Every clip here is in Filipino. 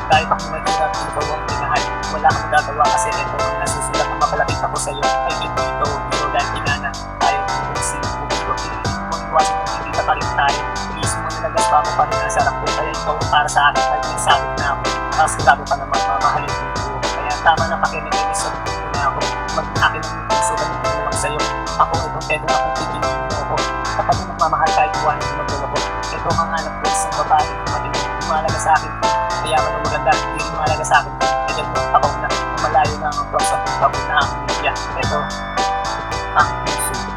Kahit ako mahirap, ikaw ang minahal. Wala kang magagawa kasi ito ang nasusulat na mapalapit ako sa'yo ay hindi ito biro dahil pinana tayo kung sino bumiro. Piliin mo iwasan kung hindi pa rin tayo. Iisip mo na nagaspa mo pa rin ang sarap ko kaya ikaw para sa akin ay may sabit na ako. Kasigado ka naman mamahalin yung buo. Kaya tama na pakinig sa buo na ako. Mag-akin ang puso na hindi naman sa'yo. Ako itong pwede akong pipiliin mo ako. Kapag mo magmamahal kahit iwanan mo magdala ko. Ito ang anak ko isang babae matinig. Lumalaga sa akin ko. Kaya mo maganda, hindi rin mahalaga sa akin. Kaya mo ako na malayo na ang tuwag sa pagkabot na ang media. Ito ang puso ko.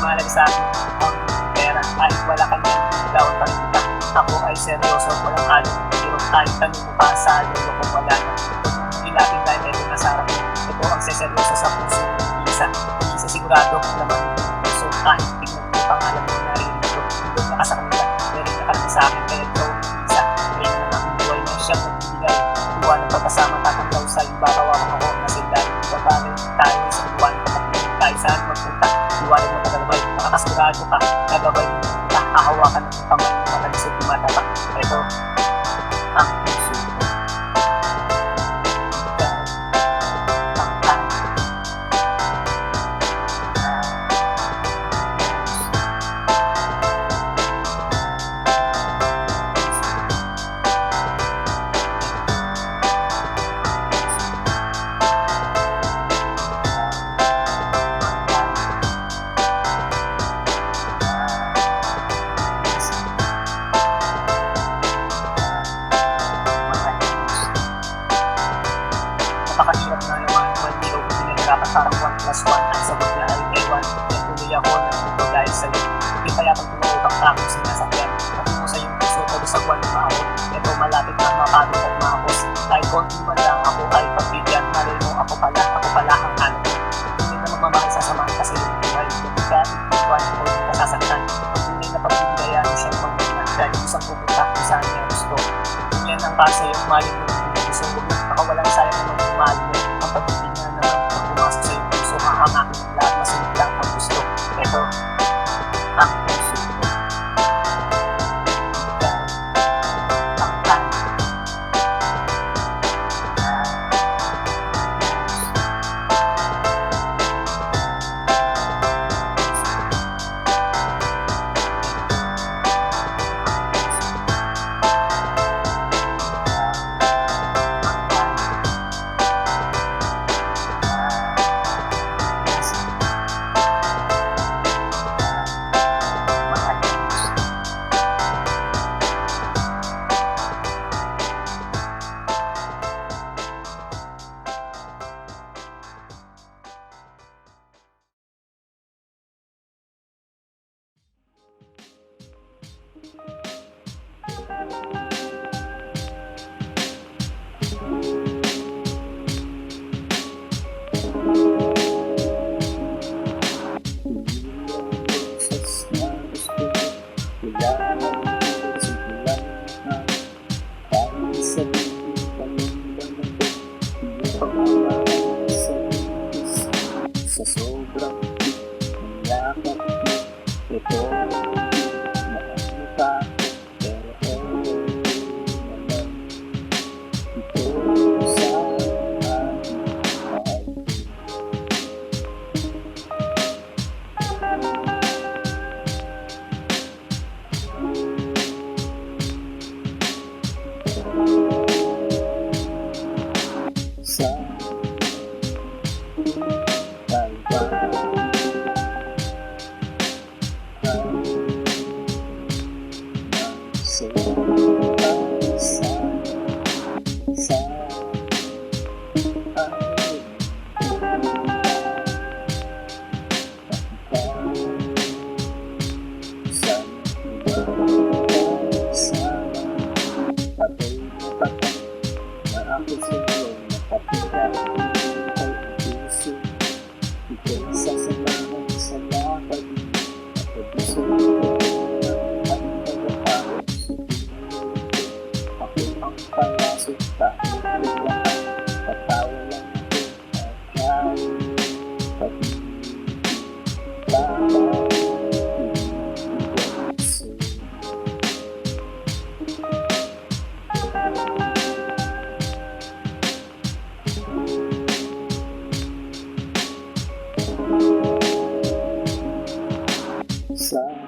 Mahalaga sa akin ang pera kahit wala ka niyan, bitawan pa rin kita. Ako ay seryoso, walang halong biro. Kahit tanong mo pa sa lolo kung wala na. Huwag mong ilapin dahil ito nasa harap mo. Ito ang seseryoso sa puso ng isa sigurado naman yung puso. Kahit tingnan mo pangalan mo naririnig ko. Hindi na ka sa kanila, meron na ka sa akin kaya ikaw ang isa. Kaya na naman ang buhay na siyang nagbibigay. Buwan ng pagkasama tatanggaw sa ibarawakan ako na sila. Ibabari tayo sa buwan kapag tayo saan magpunta. Iwanan mo kagabay, makakasigurado ka, kagabay mo na hahawakan ng kamay mo matalisod tumatapa. Ito ang puso ko. Napakahirap na naman, hindi ko pinahirapan parang 1+1 ang sagot na ay ewan. Tuloy ako nandito dahil sa'yo. Hindi payatang tumuubang takong sinasakyan. Patungo sa iyong puso, pag-usagwan mo ako. Ito malapit na mapagod at makakos. Kahit konti man lang ako ay pagbigyan. Malay mo ako pala ang hanap. Hindi na magmamahal sa samahan kasi yung buhay. Kung ka, iwan o hindi ka sasaktan. Pag-tunay na pagbibigayaan siyang pag-inan dahil isang pupunta kung saan niya gusto. Kung yan ang kasi yung malin mo ng puso, huwag na nakawalang sayang naman yung mahal mo. Ang pag-ibig na naman pag pumasok sa iyong puso, hahanapin ng lahat masunod lang ang gusto. Ito ang puso ko. Sa sobrang yakap ito nakakita pero naman ito sa aking mahal. Sa sa sa'yo'y nakatira, hinihintay ang puso. Ika'y sasamahan sa lakad, at gusto ko at magkakaroon sa pinulit. Ako ang palasot, kahit biglaan, patawa lang ako at kahit pag-ibig lamang ibigay sa'yo. Sayang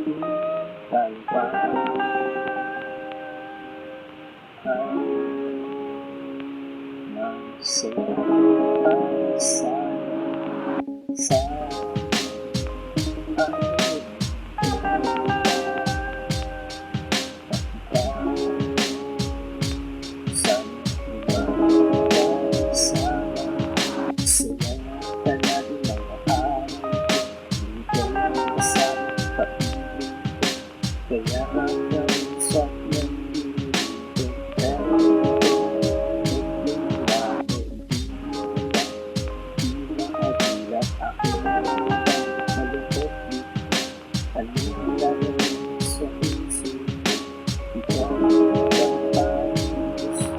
hintay pa ay magsaya ay sayang ay kaya hanggang sa nandito pero biglang di mahagilap aking malungkot dito. Anong gagawin sa puso ko? Ikaw ang parang gusto.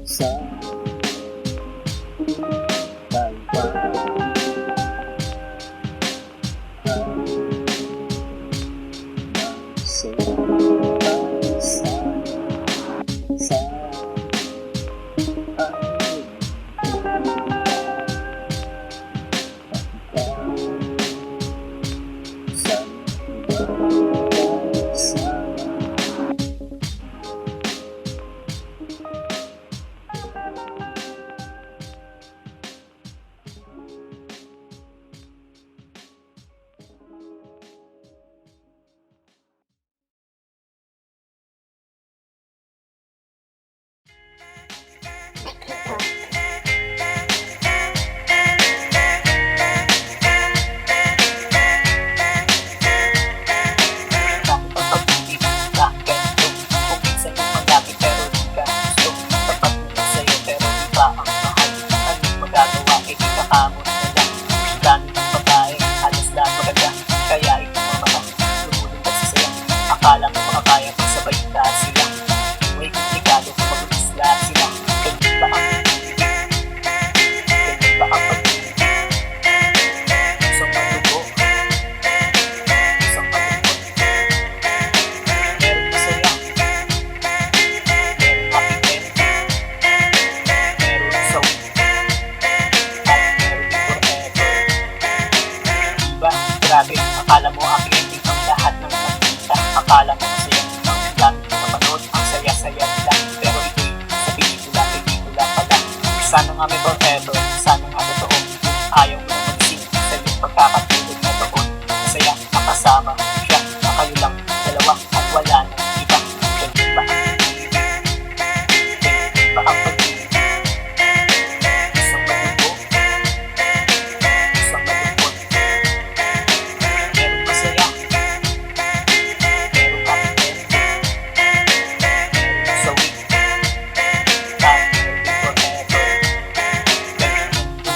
Sa hintay pa ay magsaya ay sayang ay ikaw sa ibang pagsama. Akala mo makakaya pag sabay lahat sila. May komplikado kung magulis lahat sila. Ganyan ba ang pag-ibig? Ganyan ba ang pag-ibig? Isang malubo, isang malungkot. Meron masaya, meron mapipin, meron sawi, at meron din forever. Diba? Grabe, akala mo aking ending ang lahat ng nakita. Akala mo masaya ang dami ng mapanood, ang saya-saya nila. Pero ito'y sa pelikula pala. Sana nga may forever, sana nga totoo. Ayaw mo na mag-isip sa iyong pagkakatulog na doon. Masaya, makasama siya, na kayo lang dalawa at wala nang iba. Ganyan ba ang pag-ibig? Ganyan ba ang pag-ibig? Isang malubo, isang malungkot. Meron masaya, meron kapit, meron sawi, at meron forever. Ganyan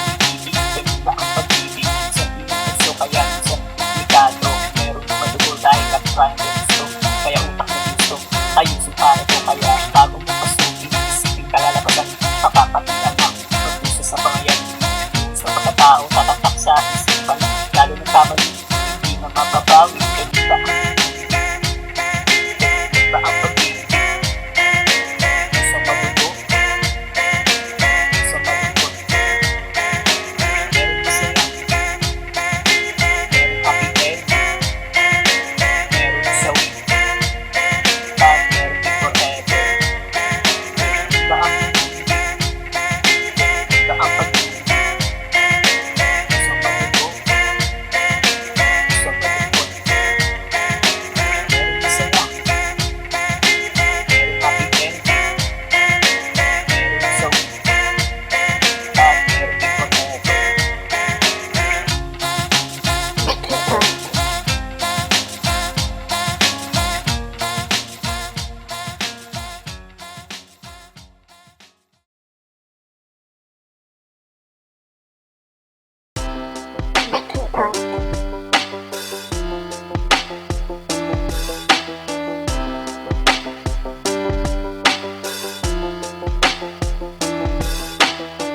Thought.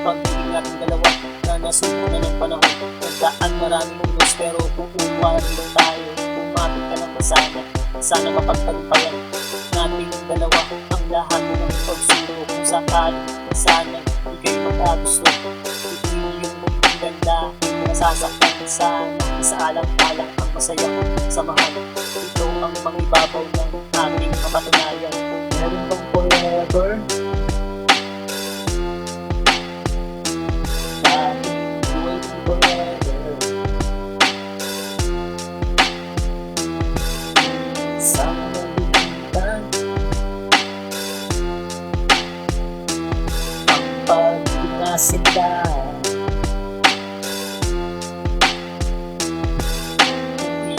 Pag-ibig natin dalawa na nasuko na ng panahon, nagdaan maraming unos pero kukuha rin tayo. Kumapit ka lang sana, sana mapagtagumpayan nating dalawa ang lahat ng pagsuro. Kung sakali sana ika'y magkagusto, hindi yung ganda, hindi nasasaktan sana. Isaalang-alang ang masayang samahan. Ito ang mangibabaw ng ating kapatunayan. Meron bang forever? Sila hindi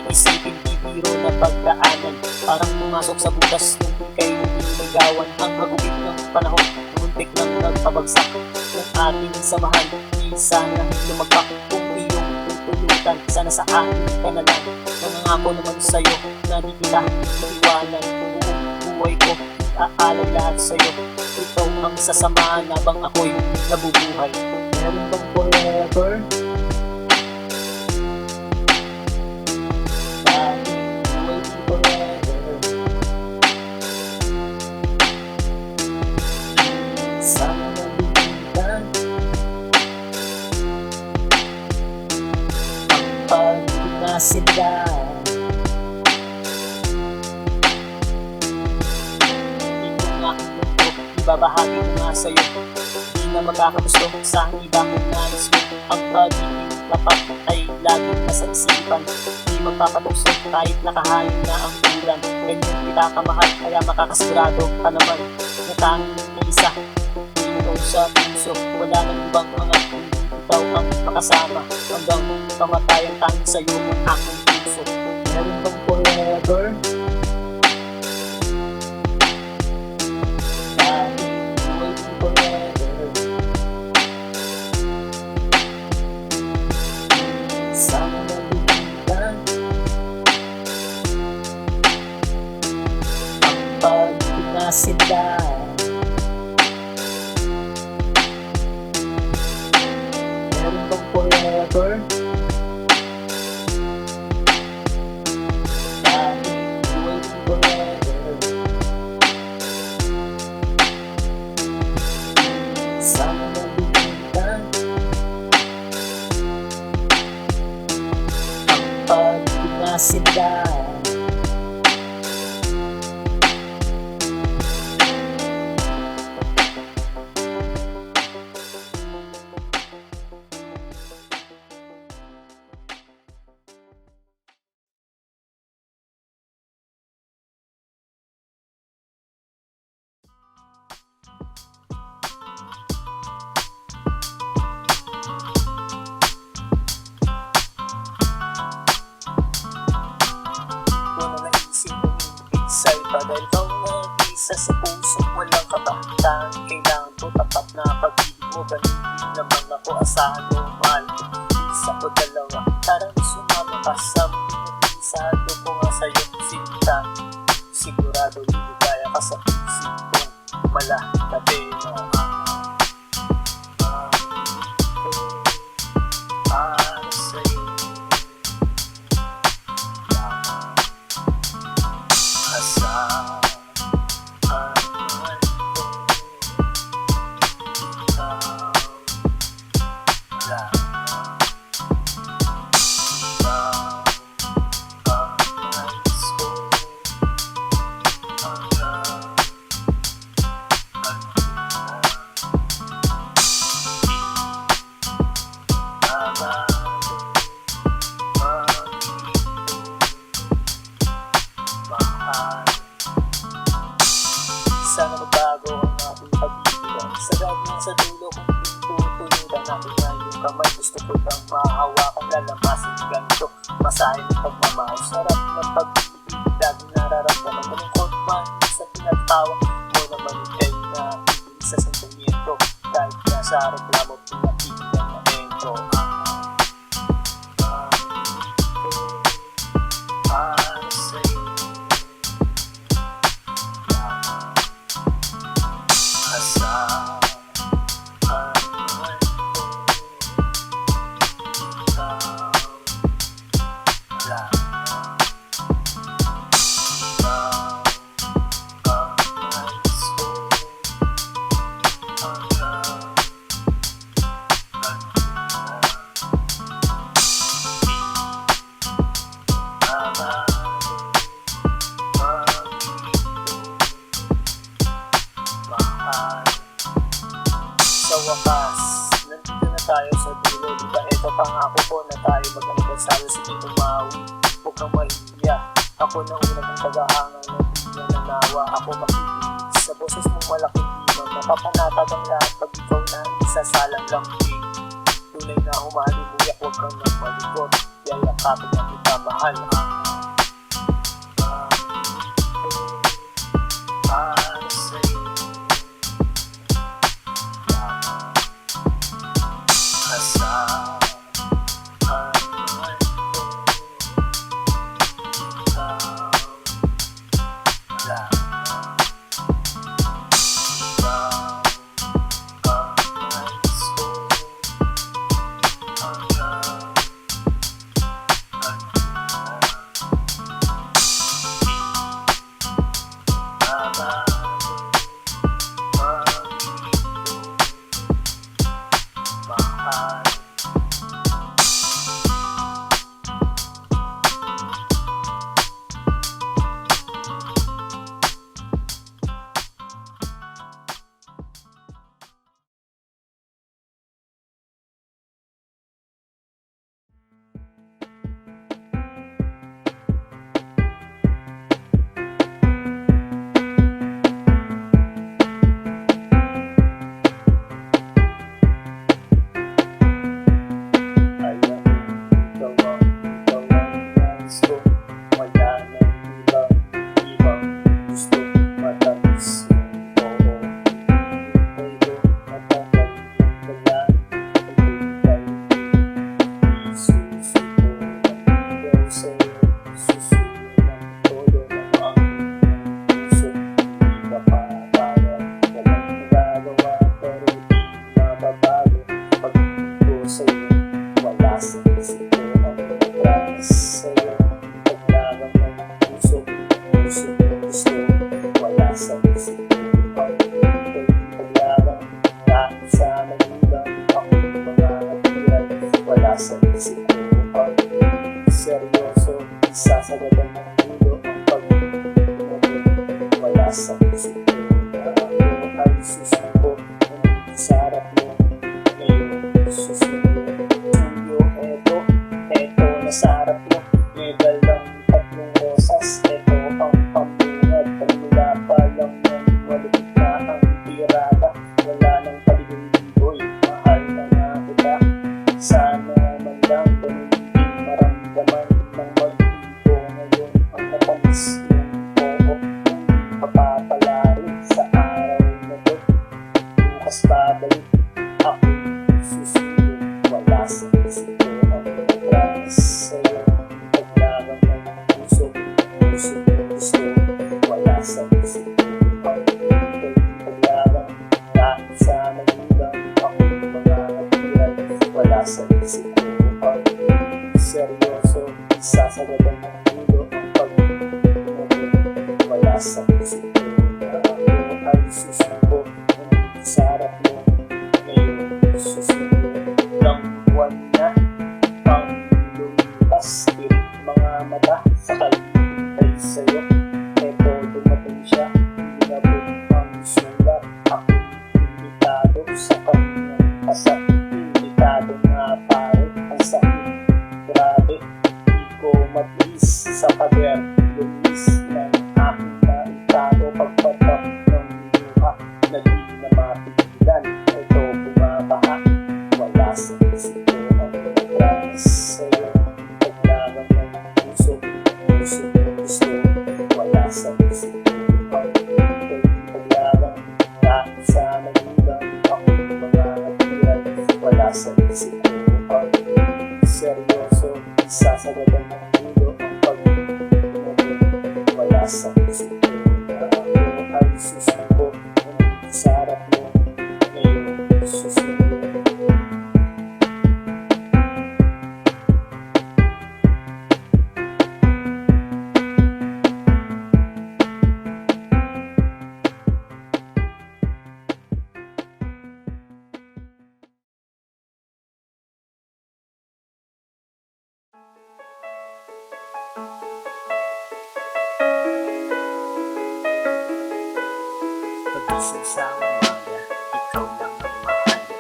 iisipin bibiro na pagdaanan, parang pumasok sa butas nung ika'y nililigawan. Ang hagupit ng panahon, muntik nang nagpabagsak ng ating samahan. Di sana lumagpak kung iyong tutulutan, sana sa akin ka na lang. Nangangako naman sa'yo na di kita iiwanan. Buong buhay ko aalay lahat sa'yo. Ito ang sasamahan habang ako'y nabubuhay. Meron bang forever? Aking waiting forever. Sana nabigyan ang pag-ibig na sila. Ibabahagi ko nga sa'yo, di na magkakagusto sa iba kong nais ko. Ang pag-ibig tapat ay laging nasa isipan, di magpapatusok kahit nakahain na ang ulan. Ganyan kita kamahal, kaya makakasigurado ka naman na tanging isa. Ikaw sa puso, wala nang ibang mga hindi ikaw ang makasama. Hanggang kamatayan tanging sa'yo ang aking puso. Meron bang forever? Sana nabigyan ang pag-ibig na sila. Meron bang forever? Aking waiting forever. Sana nabigyan pag-ibig na sila. Dahil ikaw nag-isa sa puso, walang kabahatan. Kailangan ko tapat na pag-ibig mo. Ganun din naman ako, asahan mo, mahal ko. Isa o dalawa, tara sumama ka sa isado ko nga sa'yo, sinta. Sigurado liligaya ka sa isipong malatabi na para sa'yo. Sana magbago ang ating pag-ibig. Sagad na sa dulo kung tutulutan natin na yung kamay. Gusto ko lang mahawakan, lalamasin ganito. Masahin ng pagmamahal, sarap ng pag-ibig. Laging nararamdaman, malungkot man sa pinagtawa mo naman ikay na sa sentimiento. Kahit na sa reklamo, pinakinggan na ito. wakas, nandito na tayo sa dulo. Diba ito pangako ko na tayo mag-anibersaryo sa may umawi. Huwag kang mahiya, ako na una mong pag-aangan ng bigyan na nawa. Ako makikinig sa boses mong malaking dimang, mapapanatag ang lahat pag ikaw na isasalang lambing. Tunay na humalimuyak, huwag kang nang malikot, yayakapin ang itamahal ang para sa'yo. Asahan man ko, ikaw lang. Ikaw ang nais ko hanggang mahal. Seryoso, isasagadan ng ulo ang pag-ibig. Wala sa isip ko na ako ay susuko. Nandito sa harap mo, ngayon susuko. Tuyo, eto na sa harap mo. Medal ng tatlong rosas, eto ang pambungad. Pagmula pa lang ng malupit na ang tirada. Wala nang paligoy-ligoy, mahal na nga kita. Sana man lang ganun maramdaman ng mag-ibo ngayon ang natamis yung oo. Hindi papapalari sa araw na to. Bukas babalik ako susunod. Wala sa isip ko ang promise sa'yo. Paglaban ng puso, gusto. Wala sa isip ko ang paglaban. Kahit sa magulang ako mga natiran. Wala sa isip ko ang seryoso, isasagadan ng ulo ang pag-ibig. Wala sa isip ko na ako ay susuko. Nandito sa harap mo, ngayon susuko. Ilang buwan na pang lumipas, tirik mga mata sa kalibay sa'yo. Eto dumating siya, hinabot ang sulat. Ako imbitado sa kanyang kasat. Imbitado nga pare, ang sakit. Grabe, di ko matiis sa pader. Lumis ng aking naitado. Pagpatak ng luha na di na mapigilan. Ito bumabaha, wala sa isip ko ang promise sa'yo. Paglaban ng puso, gusto. Wala sa isip ko ang paglaban. Kahit sa magulang ako mga natiran. Wala sa isip ko ang seryoso, isasagadan ng ulo ang pag-ibig. Wala sa isip ko na ako ay susuko. Nandito sa harap mo, ngayon susuko. Pag-isip sa umaga, ikaw lang ang mahal.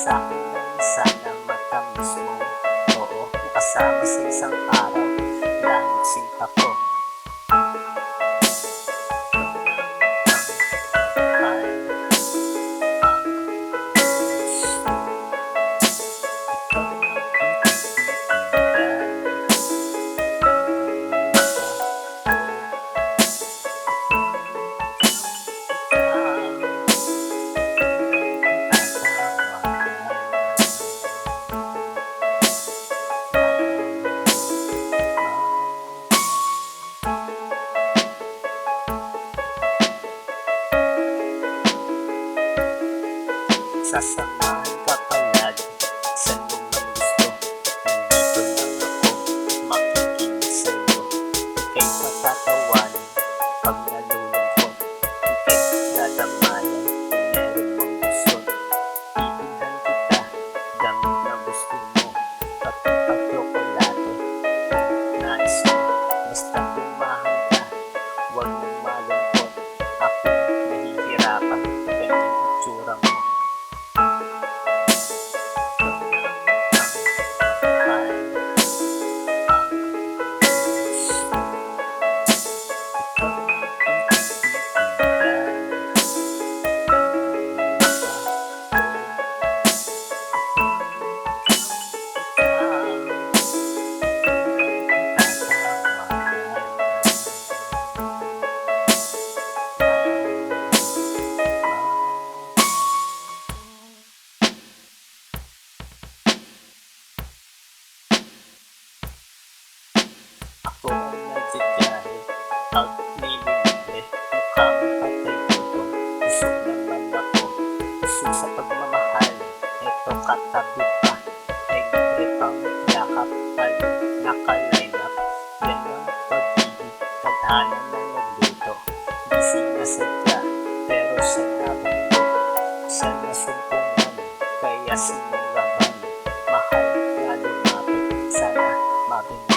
sa'kin na sana matamis mo. Oo, kasama sa isang araw, langit sinta ko. Sasamahan ka palagi sa lumang gusto. Nandito lang ako, makikinig sa'yo. Ika'y patatawanin pag nalulungkot. Ika'y dadamayan kung meron mong gusto. Iibighan kita, gamit na gusto mo. Pati pag-tsokolate kung nais mo. Basta tumahan ka, huwag mong malungkot. Ako nahihirapan, ganyan itsura mo. Ako ang nagsigahe, at nililibre, mukha mong patay dito. Busog naman ako, busog sa pagmamahal. Eto katabi pa, ay libre pang yakap, halik naka-line up. Yan ang pag-ibig, tadhana na nagluto. Di sinasadya, pero sa nabunggo. Sa nasumpungan, kaya sinulaban. Mahal na lumapit, sana mabingot.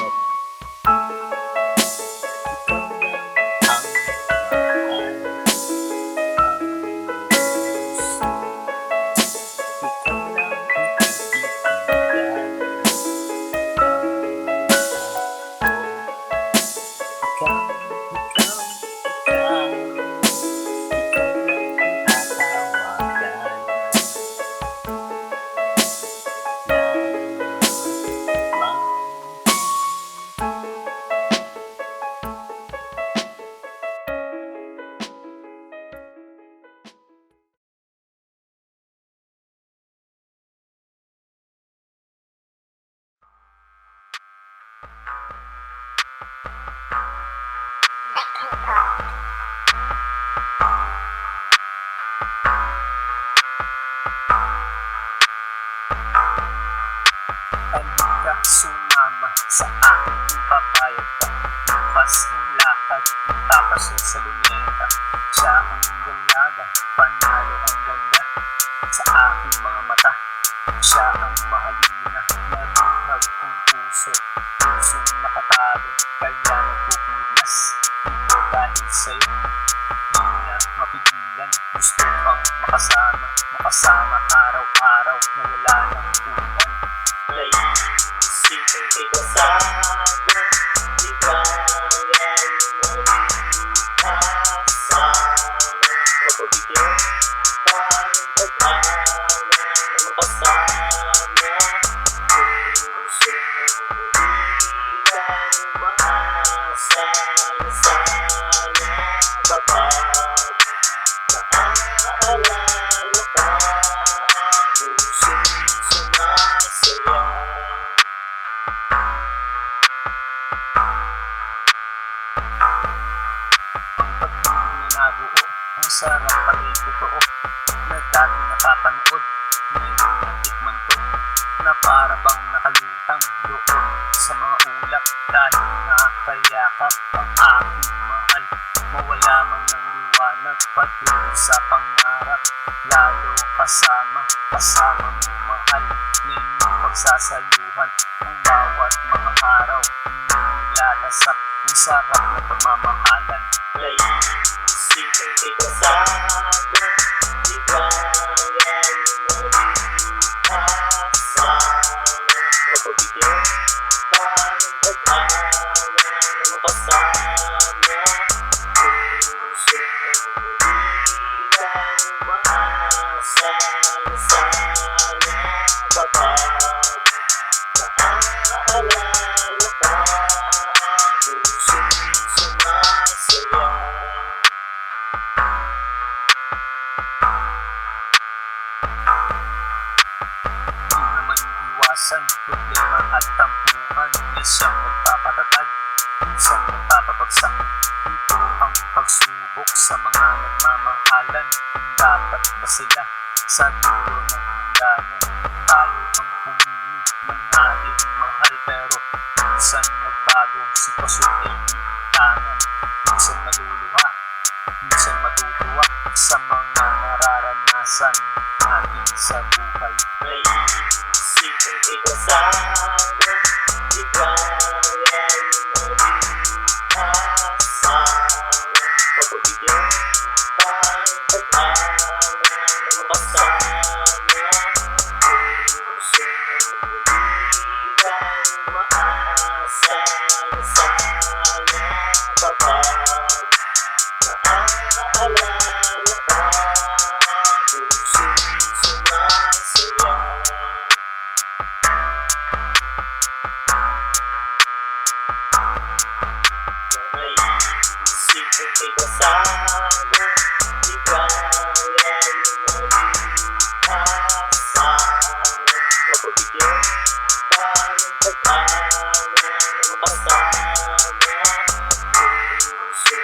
Halika, sumama sa aking ipapayag ka. Bukas ang lakad, tapasol sa luneta. Siya ang galaga, panalo ang ganda. Sa aking mga mata, siya ang mahalina. Nabuhag ang puso, pusong nakatago. Kaya nagpupuglas, ito dahil sa'yo. Di na mapigilan, gusto pang makasama. Makasama araw-araw na wala ng ulan. Naisipin kay kasama, di kaya kasama. Mapabigyan pa ng pag-ana, makasama. Puso di kang maasa na sana kapag naaalala ka. Puso sumasaya. Nabuo, ang sarap pala'y totoo na dati napapanood. Ngayon natikman ko na para bang nakalutang doon sa mga ulap. Dahil nakakayakap ang aking mahal, mawala man ng liwanag patungo sa pangarap. Lalo kasama mo mahal, na inyong pagsasaluhan ang bawat mga araw. Nilalasap ang sarap na pagmamahalan. Naisipin kay kasama, di kaya Problema at tampuhan, isang magpapatatag, isang magpapabagsak. Ito ang pagsubok sa mga nagmamahalan. Dapat ba sila sa dulo ng hangganan? Tayo ang pumili ng ating mahal, pero minsan nagbago, sitwasyon ay pintanan. Minsan maluluha, minsan matutuwa sa mga nararanasan natin sa buhay. Isipin kita sana, ikaw ay mag-asawa. Pagbigyan tayo pag-awa na makasama. Puso bilang maasa na sana kapag naaalala ka. Puso sumasaya. Isipin kita sana, ikaw ay mag-asawa. Pagbigyan tayong pag-awa na makasama. Puso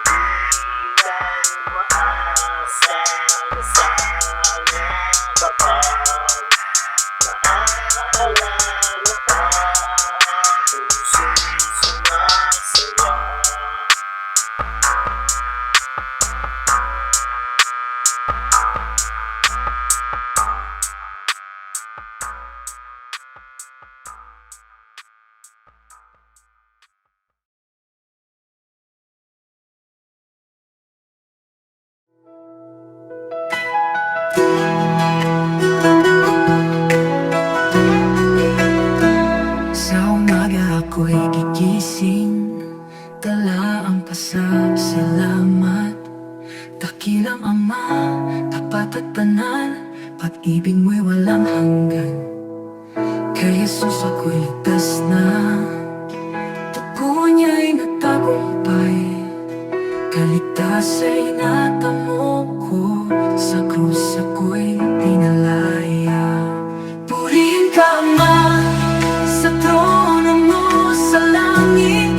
bilang maasa na sana kapag naaalala ka. Puso sumasaya. Sa umaga ako'y gigising, dala ang pasasalamat. Dakilang Ama, tapat at banal, pag-ibig mo'y walang hanggan. Kay Jesus ako'y ligtas na, dugo niya'y nagtagumpay. Kaligtas ay natamo ko, sa krus ako'y dinalaya. Purihin ka Ama, sa trono mo sa langit.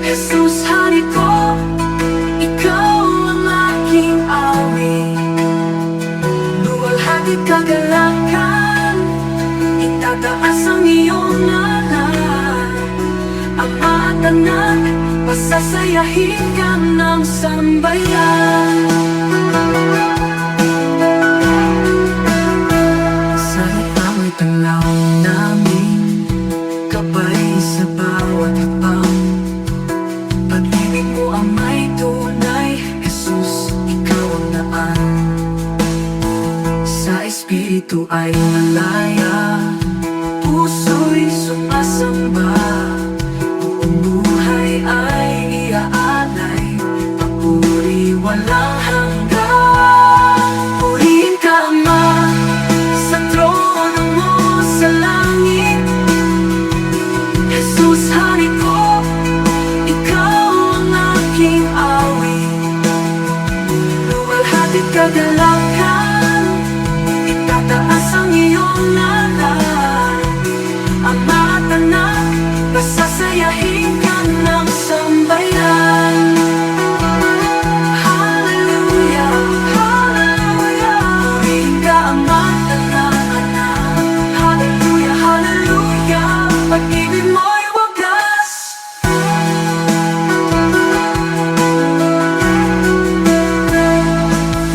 Jesus, hari ko, ikaw ang aking awit. Luwalhati kagalakan, itataas ang iyong ngalan. Ama at anak, pasasayahin ka ng sambayan. Sa amoy tanglaw namin, gabay sa bawat hakbang. Pag-ibig mo ang may tunay, Jesus, ikaw ang daan. Sa Espiritu ay malaya, puso'y sumasamba. Buong buhay ay iaalay, papuri walang hanggan. Purihin ka Ama, sa trono mo sa langit. Jesus, hari ko, ikaw ang aking awit. Luwalhati kagalakan, itataas ang iyong ngalan. Ama at anak, pasasayahin ka ng sambayan. Hallelujah, hallelujah. Purihin ka Ama at anak. Hallelujah, hallelujah. Pag-ibig mo'y wagas.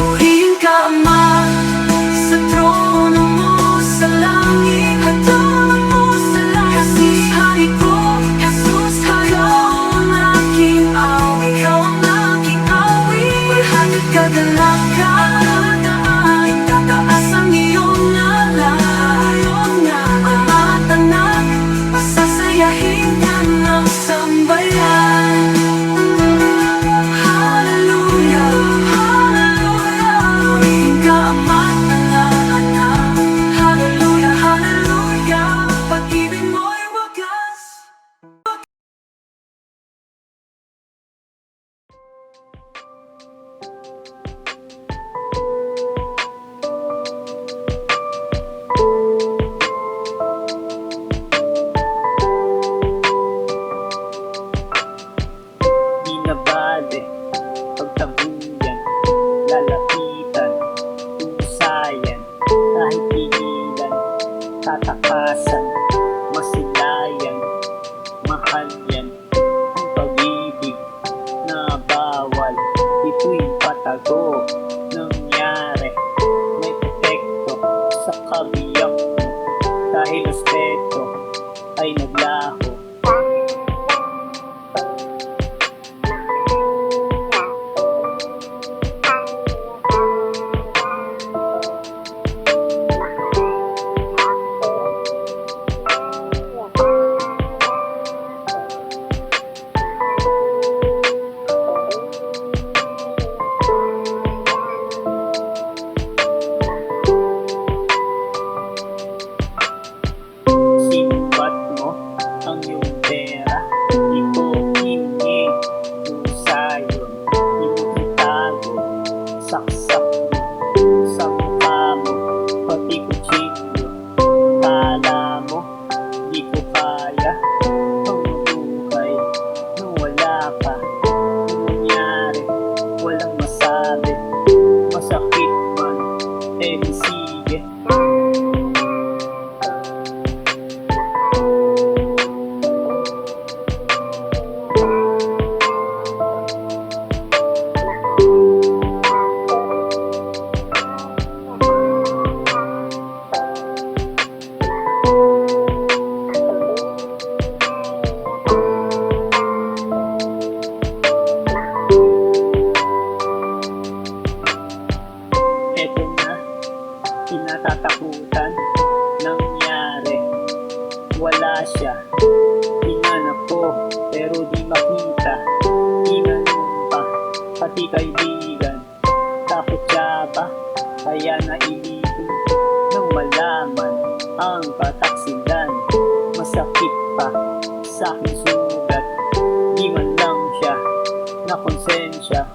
Purihin ka Ama, sa trono mo sa langit. Hatalan mo sa langit. Jesus, hari ko, Jesus, ikaw ang aking awit. Ikaw ang aking awit. Walhati't kagalakan, itataas ang iyong ngalan. Ama at anak, pasasayahin ka ng sambayan. Hallelujah, hallelujah. Purihin Saksak sa mukha mo, pati kutsilyo. Kala mo, di ko kaya ang buhay nung wala ka. Nung nangyari, walang masabi. Masakit man, eh di sige. Eto na, tinatatakutan, nangyari, wala siya. Hinanap ko, pero di makita. Tinanong pa, pati kaibigan. Takot siya ba? Kaya nailipin nang malaman ang kataksilan. Masakit pa sa aking sugat, di man lang siya na konsensya.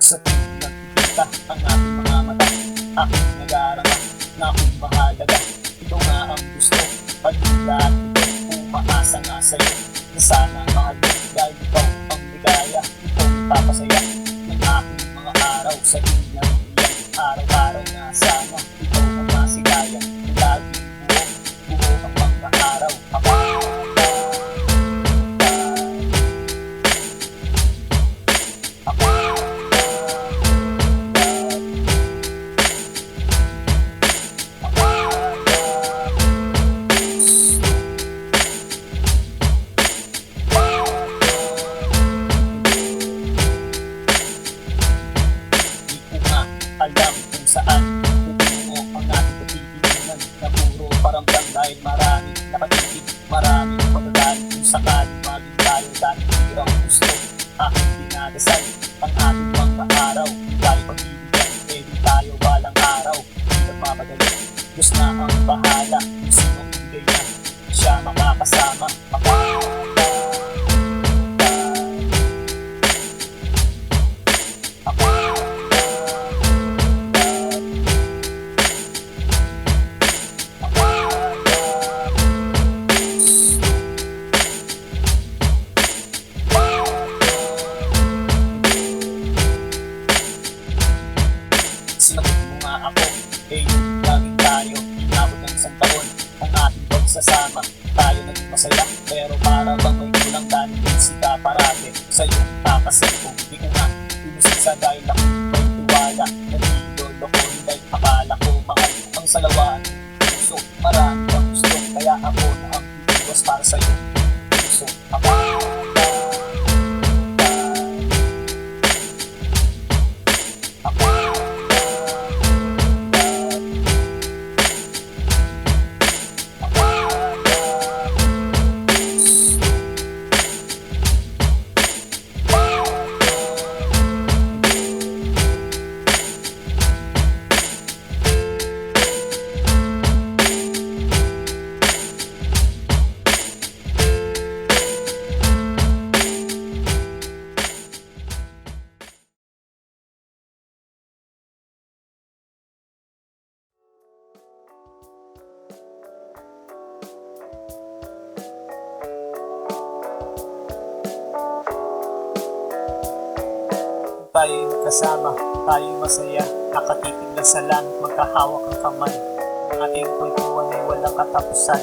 Sa tuwing nagkikita ang ating mga mata, aking nag-aarama na akong mahalaga. Ito nga ang gusto, pag-ila at ito, umaasa nga sa'yo na sana mahal mo dahil ikaw ang ligaya. Ito ang papasaya ng aking mga araw sa dunyang iyan. Araw-araw na sana ito ang masigaya. Laging buo ang mga araw. Alam kung saan pupungo ang ating pagtitinan na puro paramdam dahil maraming nakatitig, maraming magagaling kung sakaling maging tayo dahil hirang gusto. Aking dinadasal ang ating mga araw dahil pagbibigyan, pwede tayo balang araw. Nagmamadali, Diyos na ang bahala kung sino hindi yan, siya makakasama. Sinagot mo nga ako, eh laging tayo inabot ng isang taon ang ating pagsasama. Tayo naging masaya, pero para bang may kulang dahil sika parate sa iyong takasin ko. Di ko nga inusin sa dahil ako may tiwala. Nagilolo ko nila'y akala ko mahal ang salawaan. Puso, marami kang gusto, kaya ako na ang iwas para sa iyo. Puso, tayo'y kasama, tayo'y masaya, nakatitig lang sa langit, magkahawak ang kamay. Ating kwentuhan ay walang katapusan.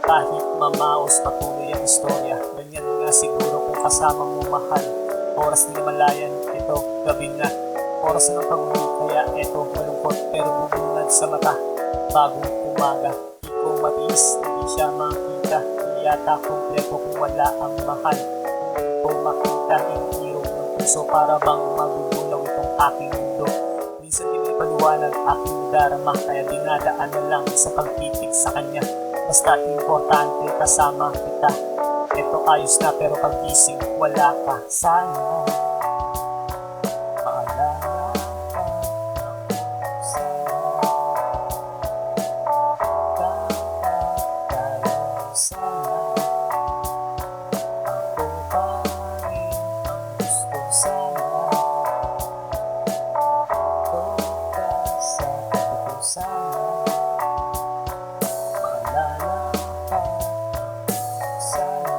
Kahit mamaos patuloy ang istorya, ganyan nga siguro kung kasama mo mahal. Oras na malayan, ito gabi na. Oras ng pag-uwi, kaya ito malungkot pero bubungad sa mata. Bagong umaga, di ko matiis, hindi siya makita. Hindi yata kompleto kung wala ang mahal. Kung makita yung irog ng puso, para bang magugulaw itong aking mundo. Minsan di may paliwanag aking darama, kaya dinadaan na lang sa pagtitig sa kanya. Basta importante kasama kita. Ito ayos na pero pag-ising wala ka. Sana maalala ka ako. Sana tayo. Sana ako pa rin ang gusto. Sana ito ka sa tabi ko. Sana maalala ka. Sana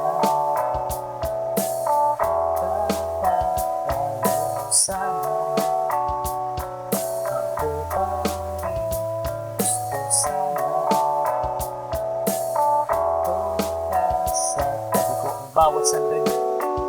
sana ako pa rin gusto. Sana ito ka sa tabi ko. Ang bawat sandali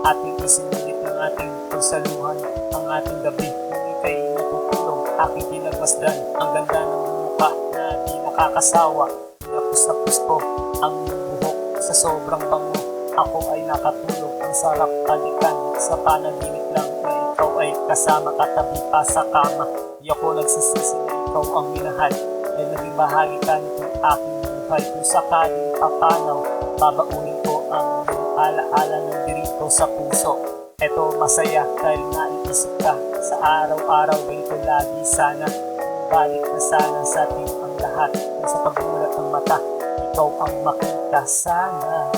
ating isinulit ng ating pagsaluhan. Ang ating gabi kung ika'y natutulog, aking pinagmasdan. Ang ganda ng mukha na di nakakasawa. Pinapus-tapus ko ang buhok sa sobrang bango. Ako ay nakatulog, ang sarap halikan. Sa panaginip lang na ikaw ay kasama, katabi pa sa kama. Di ako nagsisisi na ikaw ang minahal, ay naging bahagi ka nitong aking buhay. Kung sakaling papanaw, babaunin ko ang iyong alaala ng dirito sa puso. Eto masaya dahil naiisip ka sa araw-araw, ganito lagi sana. Balik na sana sa ating ang lahat. Kung sa pagmulat ng mata, ikaw ang makita. Sana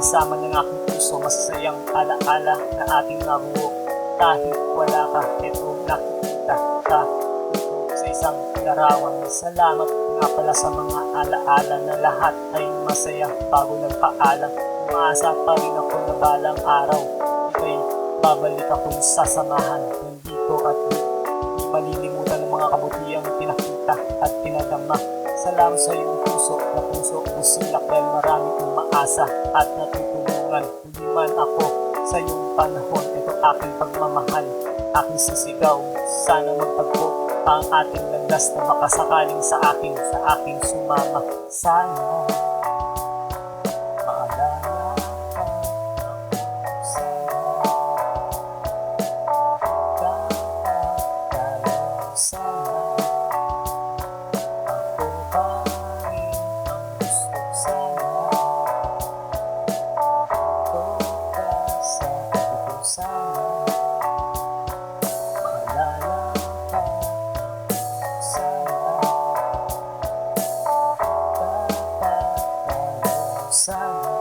kasama ng aking puso, masasayang alaala na ating nabuo. Kahit wala ka, eto nakikita ka dito sa isang larawan. Salamat nga pala sa mga alaala na lahat ay masaya bago nagpaalam. Umaasa pa rin ako na balang araw ika'y babalik akong sasamahan. Nandito at di malilimutan ng mga kabutihang pinakita at pinadama. Salamat sa iyong puso na puso busilak dahil maraming umaasa at natutulungan. Hindi man ako sa iyong panahon, ito aking pagmamahal, aking sisigaw. Sana magtagpo ang ating landas na makasakaling sa aking sumama. Sana maalala ka ako. Sana tayo. Sana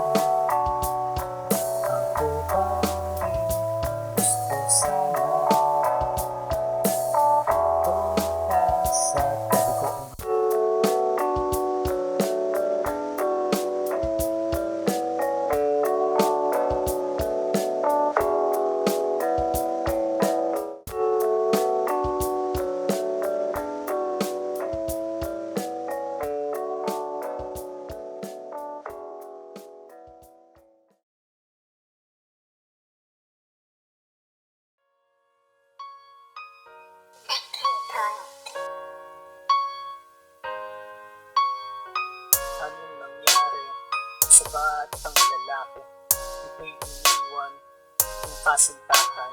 anong nangyari sa batang lalaki? Ito'y iniwan ng kasintahan.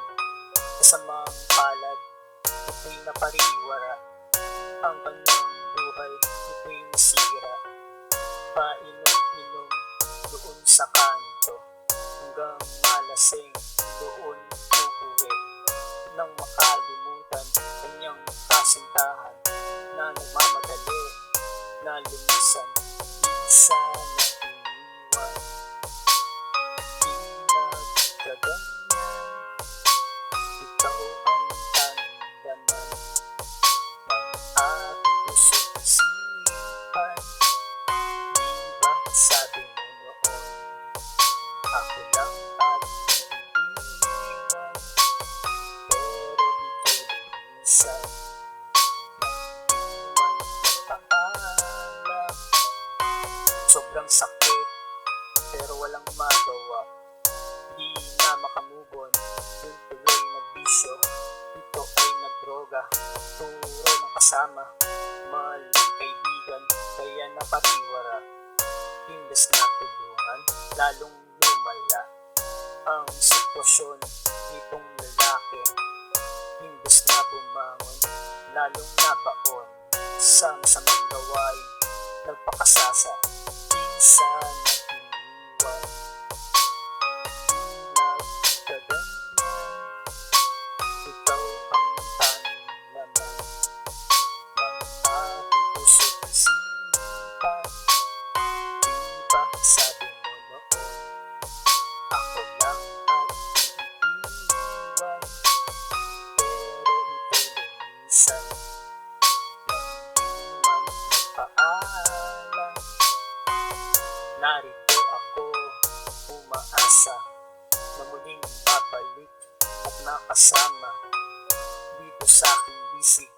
Kasamang palad, ito'y napariwara. Ang kanyang buhay, ito'y nasira. Painom-inom doon sa kanto, hanggang malasing doon uuwi, nang makalimutan kanyang kasintahan na nagmamadali na lumisan, di sana iniwan. Di nagkaganyan, ikaw ang tandaan ng aking puso't isipan. Di ba sabi mo noon, ako lang at iiwan, pero ika'y lumisan, nang di man magpaalam. Sobrang sakit, pero walang magawa. Di na makamubon, yung tuloy nagbisyo. Ito ay nagdroga, turo ng kasama, maling kaibigan, kaya napariwara. Imbes na tulungan, lalong lumala ang sitwasyon nitong lalaki. Imbes na bumangon, lalong nabaon sa masamang gawain, nagpakasasa, di sana iniwan. Di nagkaganyan, ikaw ang tanging laman ng aking puso't isipan. Di ba sabi mo noon, ako lang at iiwan, pero ika'y lumisan, nang di man magpaalam. Narito ako, umaasa na muling babalik at nakasama dito sa aking bisig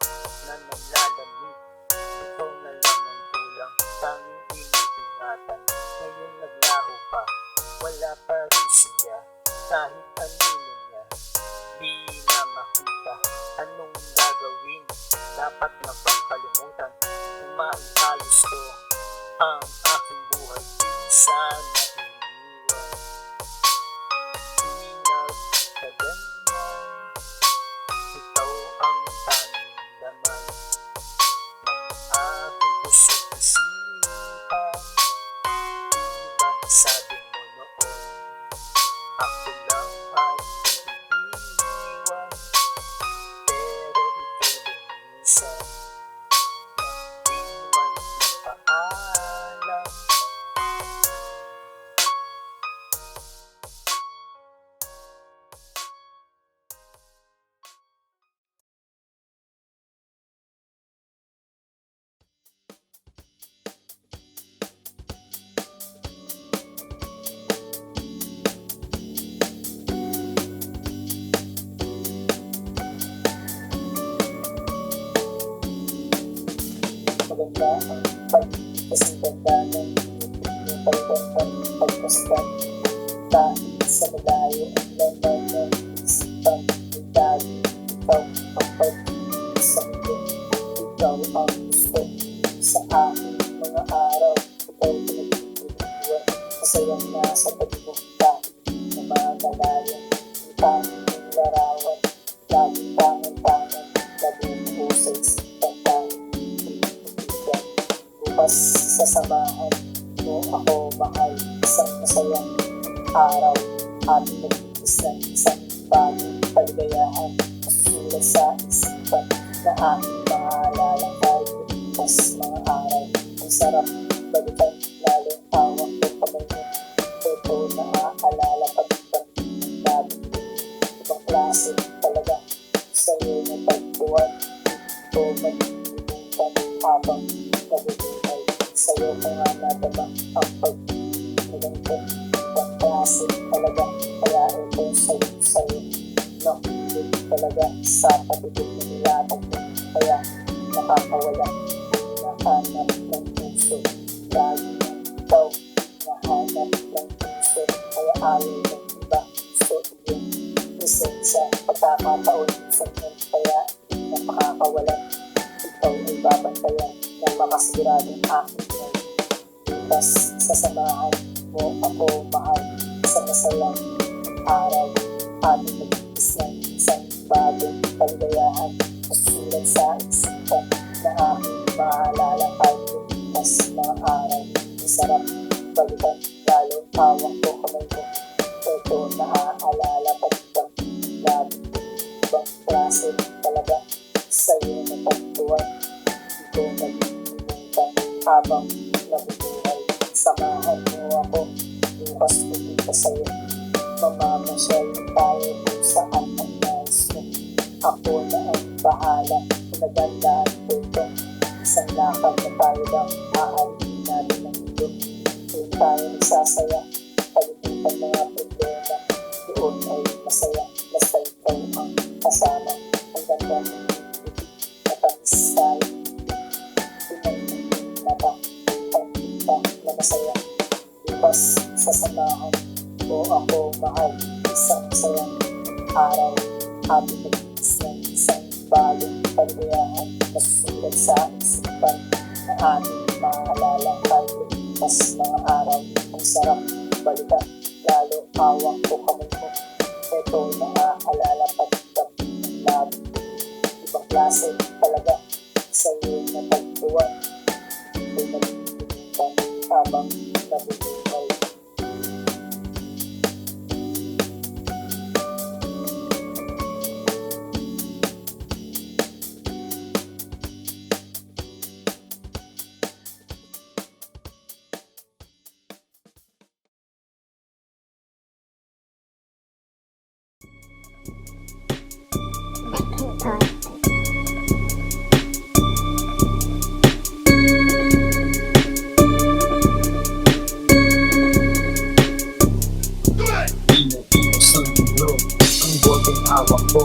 na naglalamig. Ikaw na lang ang kulang, tanging iniingatan. Ngayon naglaho pa, wala pa rin siya, kahit anino niya. Di na makita, anong gagawin? Dapat na bang kalimutan? Umaayos ko ang aking buhay, di sana iniwan. Di nagkaganyan, ikaw ang tanging laman ng aking puso't isipan. Di ba sabi mo noon, ako lang at iiwan, pero ika'y lumisan, nang di man magpaalam. Maganda ang pagkasintanda ng yung pagkantang pagkastan, kahit sa malayo ang laman ng isipan. Lagi ikaw ang pag-ibig sa akin, ikaw ang gusto sa aking mga araw. Ikaw pinagtutuluan, masayang nasa tabi mo, kahit na magalayan. Ang tanging mong larawan, laging tangan-tangan, lagi mo sa isipan tayo. Bukas sasamahan mo ako, mahal, isang masayang araw, ating nagtitis ng isang bagong kaligayahan. Masusulat sa isipan na aking maalala tayo, bukas mga araw. Ang sarap balikan, lalong hawak ko kamay mo. Ito na aalala pag-ibang ng dati. Ibang klase talaga sa'yo na pagbuwan. Ito mag-iimutan habang nabubuhay. Sa'yo ko nga nadama ang pag-ibang ibang klase talaga. Kaya ito sa'yo nakulit talaga sa patibig na nilatag mo. Kaya nakakawala, nahanap ng puso. Lagi na ikaw, nahanap ng puso. Kaya ayaw ng iba, gusto iyong presensya. Pagkakataon minsan yun, kaya napakakawalan. Ikaw ay babantayan ng makasigiradong aking ngayon. Bukas sasamahan mo ako, mahal, sa masayang araw. Ating nagtitis ng isang bagong kaligayahan. Masusulat sa isipan na aking maalala kahit bukas mga araw. Ang sarap balikan, lalo hawak ko kamay mo. Ito naaalala pa bang lagi ibang klase talaga sa'yo na pagtuwan. Ito nagtutulungan habang nabubuhay. Samahan mo ako, bukas pupunta sa'yo. Mamamasyal tayo kung saan ang nais mo. Ako na ang bahala, pinagandaan ko ito. Isang lakad na tayo lang, ahalin natin ang mundo. Doon tayo nagsasaya, palimutan mga problema. Doon ay masaya, basta ikaw ang kasama. Ang ganda ng ibig, matamis tayo. Pinag-ibig mata, ang kita na masaya. Bukas sasamahan mo ako mahal, isang sayang araw. Happy mag-ibig ng isang bagong kaligayahan na susulat sa isipan na ating maalala tayo. Mas mga araw, ang sarap balikan, lalo hawak ko kamay mo. Ito naaalala pagkat ng labi. Ibang klase talaga sa'yo na pagtuwan. Ito'y nagtutulungan habang nabubuhay. Pinapinos ng mundo, ang boteng hawak ko.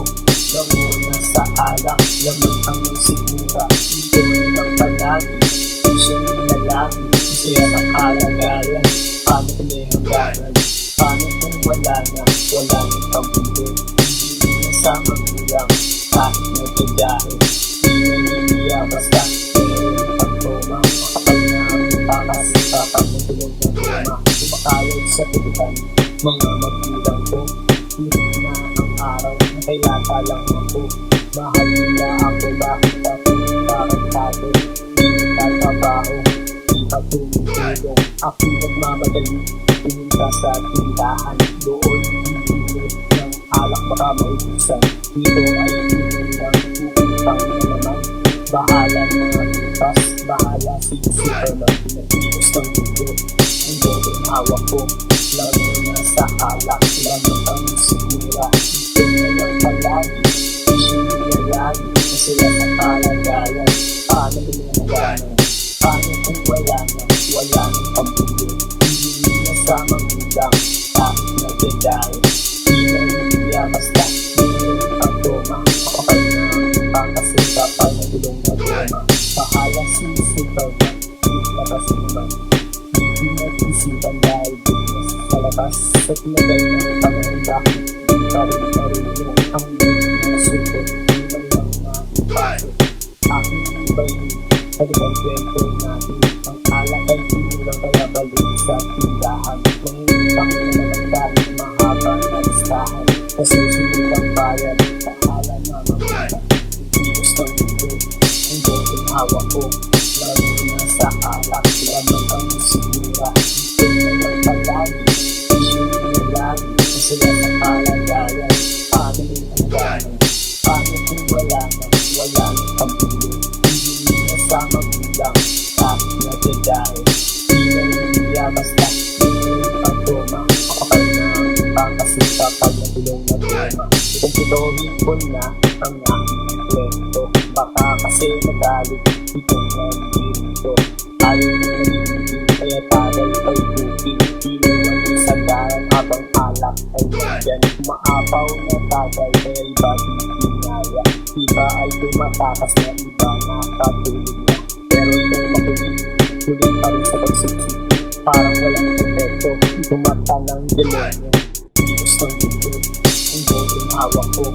Lamuna sa alak, laman ang sigura. Ito nilang palagi, siya nilalaki. Masaya ng kalagayan, paano kung may hangganan? Paano kung wala nang pamilya? Hindi na sa magulang, kahit nagkagahin. Di naniniya basta, mayroon pagtoma. Makapal na ang takas, kapag natulog ng toma. Sumakayod sa tulitan, mga magulang ko. Hirap na ang araw, nakailata lang ako. Mahal nila ako, bakit ako tarantado? Di nagtatrabaho, di pa tumutulong. Ako nagmamadali, pumunta sa tindahan. Doon bibili ng alak baka maubusan. Dito ay pinunang puputang na naman. Bahala na bukas, bahala si Superman. Pinagpipos ng mundo, ang boteng hawak ko. Lalo na sa alak, lamang ang sigura. Ito na lang palagi, isyo nilalagi. Na sila sa kalagayan, paano nilalaganan? Paano kung wala nang pamilya? Hindi na sa magulang, kahit nagdadaan. Di na niliya basta, mayroon ang toma. Makapal na ang pangkasi kapal na gulong na toma. Bahala si Superman, labas naman. Hindi nag-isipan dahil business sa labas. Sa tinagay ng pangangga, di pa rin marunong ang mga sulpot. Di man lang maipasok. Aking ibayin, halipang kwento natin. Ang alak ay tinulang kaya balik sa tindahan. Mangungutang na naman dahil mahaba na listahan. Kasi susunod ang bayan, pahala na magulang. Ipiyos ng mundo, ang boteng hawak ko. Lalo na sa alak, lamang ang sigura. Ito na lang palagi, isyo nilalagi. Na sila sa kalagayan, paano nilalaganan? Paano kung wala nang pamilya? Hindi na sa magulang, kahit nagdadaan. Di na niliya basta, mayroon ang toma. Makapal na ang pangkasi kapag nagulong na toma. Kumpitohin ko na ang aking kwento. Baka kasi nagalit itong nandito. Ayaw na nagiging kaya tagal ay bukid. Iniwan sa daran habang alak ay nandyan. Maapaw na tagal kaya iba di pinaya. Iba ay tumatakas na iba nakatulog na. Pero itong makulit, tuloy pa rin sa pagsiksi. Parang walang epekto, tumata ng demonyo. Piyos ng mundo, ang boteng hawak ko.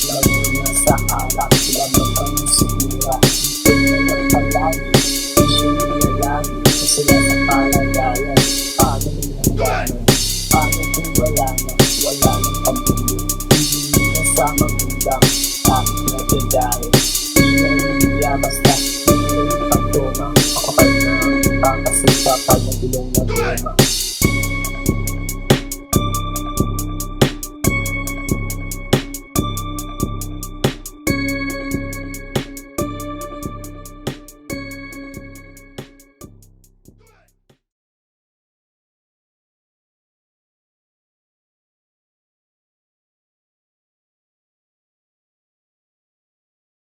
Lalo na sa alak, lamang ang sigura. Ito na lang palagi, isyo nilalagi. Na sila sa kalagayan, paano nilalaganan? Paano kung wala nang pamilya? Hindi na sa magulang, kahit nagdadaan. Di na niliya basta, mayroon ang toma. Makapal na ang pangkasi kapag nagulong na toma.